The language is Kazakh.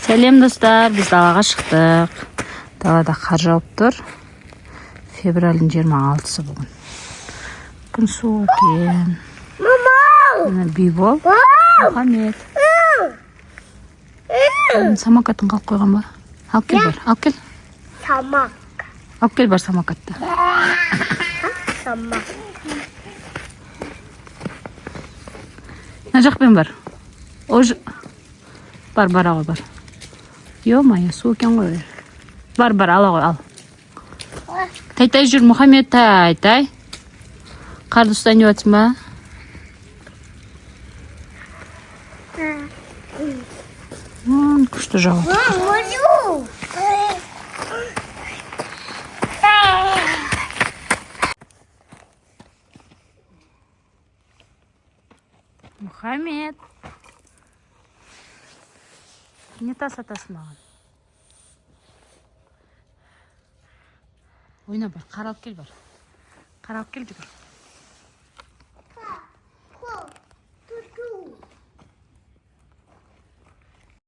Сәлем достар, біз далаға шықтық. Далада қар жауып тұр. Февральдің 26-сы бүгін. Күн суық екен. Мама! Бибол. Мұхаммед. Самокатын қалып қойған ба? Алып кел бар, алып кел. Самок. Алып кел бар самокатты. Самок. Мына жақпен бар. Бар, ала бар. Ё-моё, су екен ғой. Бар, ала ғой, ал. Тай жүр, Мұхаммед, тай. Қарды ұстайын деп жатсың ба? Күшті жауып. Мұхаммед. Не тасатасың маған. Ойна бар, қаралып кел бар. Қаралып кел жүгір.